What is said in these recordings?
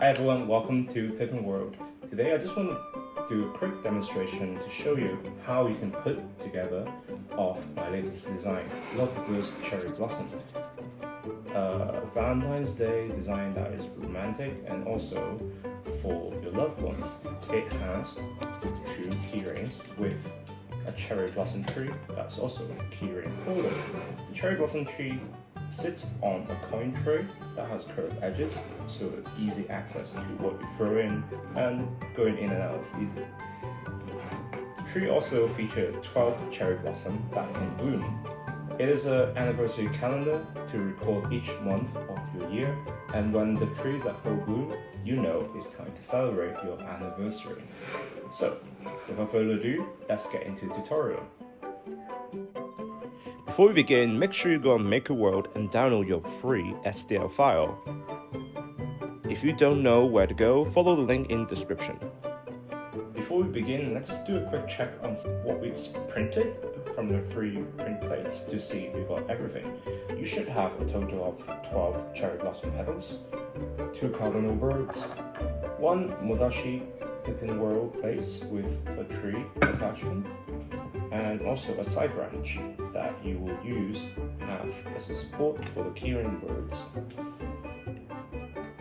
Hi everyone, welcome to Pipin World. Today I just want to do a quick demonstration to show you how you can put together of my latest design, Love Bird Cherry Blossom. Valentine's Day design that is romantic and also for your loved ones. It has two keyrings with a cherry blossom tree that's also a keyring holder. The cherry blossom tree sits on a coin tray that has curved edges, so easy access to what you throw in, and going in and out is easy. The tree also features 12 cherry blossoms that can bloom. It is an anniversary calendar to record each month of your year, and when the tree is at full bloom, you know it's time to celebrate your anniversary. So, without further ado, let's get into the tutorial. Before we begin, make sure you go on Maker World and download your free STL file. If you don't know where to go, follow the link in the description. Before we begin, let's do a quick check on what we've printed from the 3 print plates to see if we've got everything. You should have a total of 12 cherry blossom petals, 2 cardinal birds, 1 Modashi Pipin World base with a tree attachment, and also a side branch that you will use as a support for the keyring birds.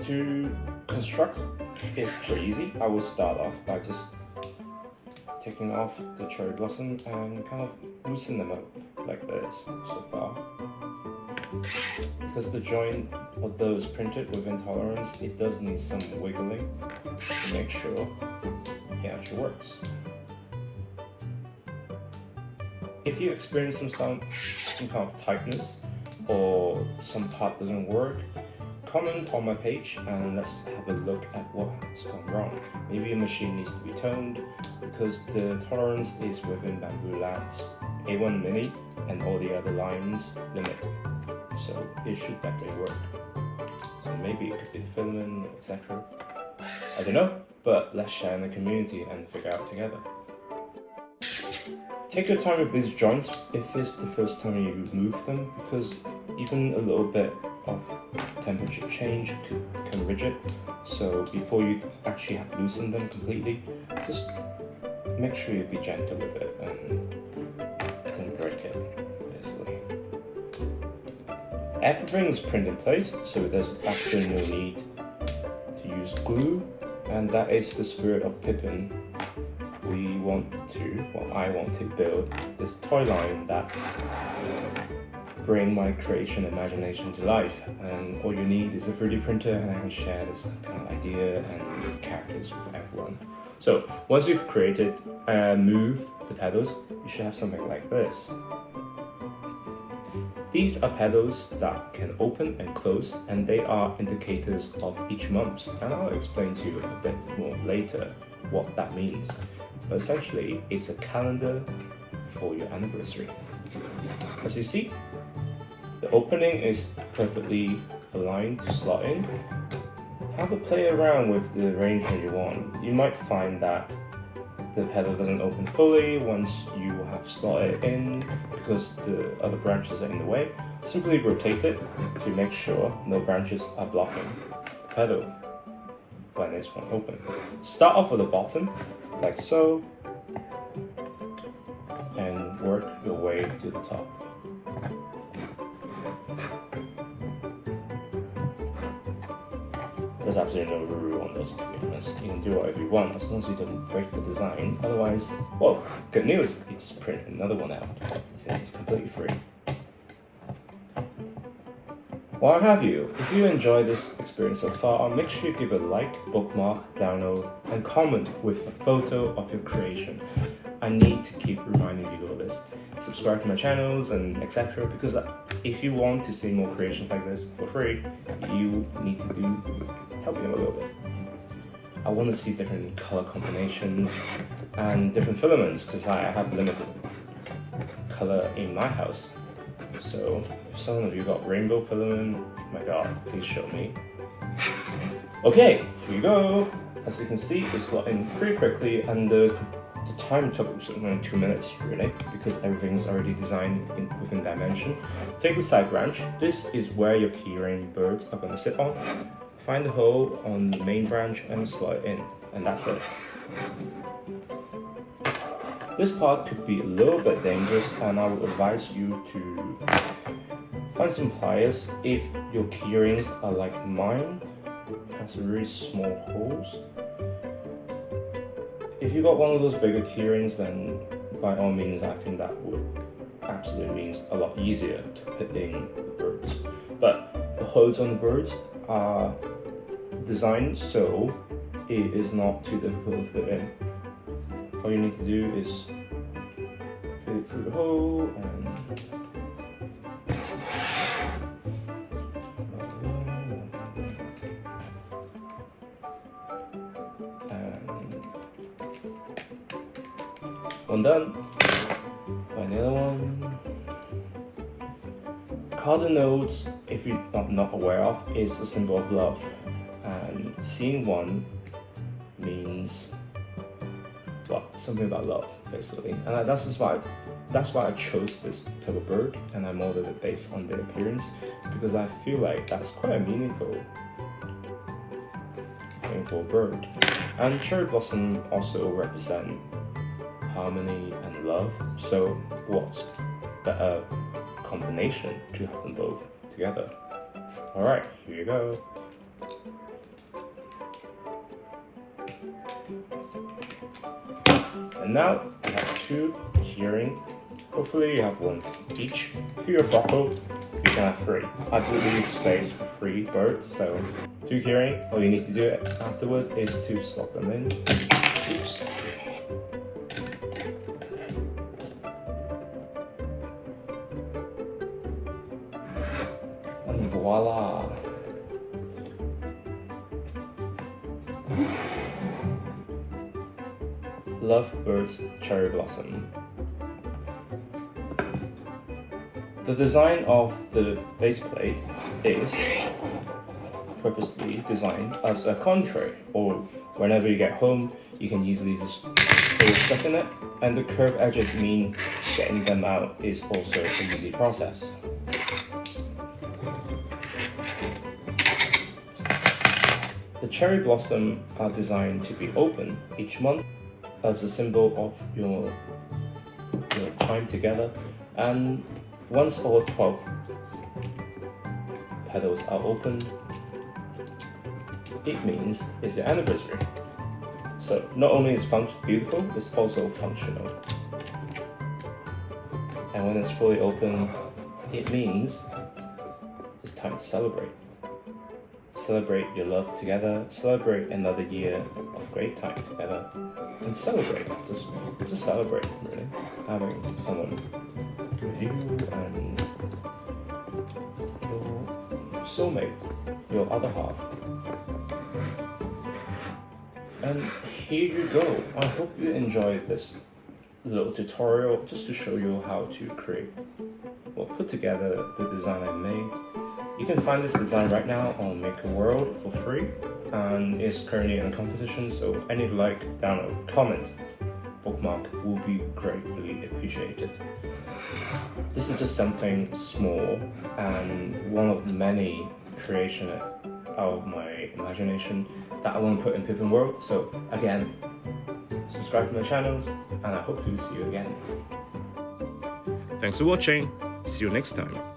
To construct is pretty easy. I will start off by just taking off the cherry blossom and kind of loosen them up like this so far. Because the joint, although it's printed with intolerance, it does need some wiggling to make sure it actually works. If you experience some kind of tightness or some part doesn't work, comment on my page and let's have a look at what has gone wrong. Maybe your machine needs to be toned because the tolerance is within Bamboo Labs A1 Mini and all the other lines limit. So it should definitely work. So maybe it could be the filament, etc. I don't know, but let's share in the community and figure out together. Take your time with these joints if it's the first time you move them, because even a little bit of temperature change can ridge it. So before you actually have to loosen them completely, just make sure you be gentle with it and don't break it, basically. Everything is printed in place, so there's actually no need to use glue, and that is the spirit of Pipin. I want to build this toy line that bring my creation imagination to life, and all you need is a 3D printer and I can share this kind of idea and characters with everyone. So once you've created and moved the petals, you should have something like this. These are petals that can open and close, and they are indicators of each month, and I'll explain to you a bit more later what that means. But essentially, it's a calendar for your anniversary. As you see, the opening is perfectly aligned to slot in. Have a play around with the arrangement you want. You might find that the petal doesn't open fully once you have slotted it in because the other branches are in the way. Simply rotate it to make sure no branches are blocking the petal when it's open. Start off at the bottom, like so, and work your way to the top. There's absolutely no rule on this, to be honest. You can do whatever you want as long as you don't break the design. Otherwise, well, good news, you just print another one out since it's completely free. While I have you, if you enjoyed this experience so far, make sure you give a like, bookmark, download, and comment with a photo of your creation. I need to keep reminding you of this. Subscribe to my channels and etc. because if you want to see more creations like this for free, you need to help me a little bit. I want to see different color combinations and different filaments because I have limited color in my house. So if some of you got rainbow filament, my god, please show me. Okay, here we go. As you can see, it's slotting pretty quickly, and the time took only 2 minutes really, because everything's already designed within dimension. Take the side branch. This is where your keyring birds are going to sit on. Find the hole on the main branch and slide in, and that's it. This part could be a little bit dangerous, and I would advise you to find some pliers if your keyrings are like mine, has really small holes. If you got one of those bigger keyrings, then by all means I think that would absolutely means a lot easier to put in the birds. But the holes on the birds are designed so it is not too difficult to put in. All you need to do is fit it through the hole and one done. Find the other one. Cardinals, if you're not aware of, is a symbol of love, and seeing one means, well, something about love, basically. And that's why I chose this type of bird, and I molded it based on their appearance, because I feel like that's quite a meaningful thing for a bird. And cherry blossom also represent harmony and love, so what's better combination to have them both together? Alright, here you go. And now you have two keyring. Hopefully you have one each. If you're a flocker, you can have three. I did leave space for 3 birds, so 2 keyring. All you need to do afterward is to slot them in. Oops. And voila! Love Bird's Cherry Blossom. The design of the base plate is purposely designed as a contrary, or whenever you get home, you can easily just put your stuff in it, and the curved edges mean getting them out is also an easy process. The cherry blossom are designed to be open each month as a symbol of your time together, and once all 12 petals are open, it means it's your anniversary. So not only is it beautiful, it's also functional. And when it's fully open, it means it's time to celebrate. Celebrate your love together, celebrate another year of great time together, and celebrate, just celebrate, really. Having someone with you and your soulmate, your other half. And here you go. I hope you enjoyed this little tutorial just to show you how to create, well, put together the design I made. You can find this design right now on Pipin World for free, and it's currently in a competition, so any like, download, comment, bookmark will be greatly appreciated. This is just something small and one of many creations out of my imagination that I want to put in Pipin World. So again, subscribe to my channels, and I hope to see you again. Thanks for watching. See you next time.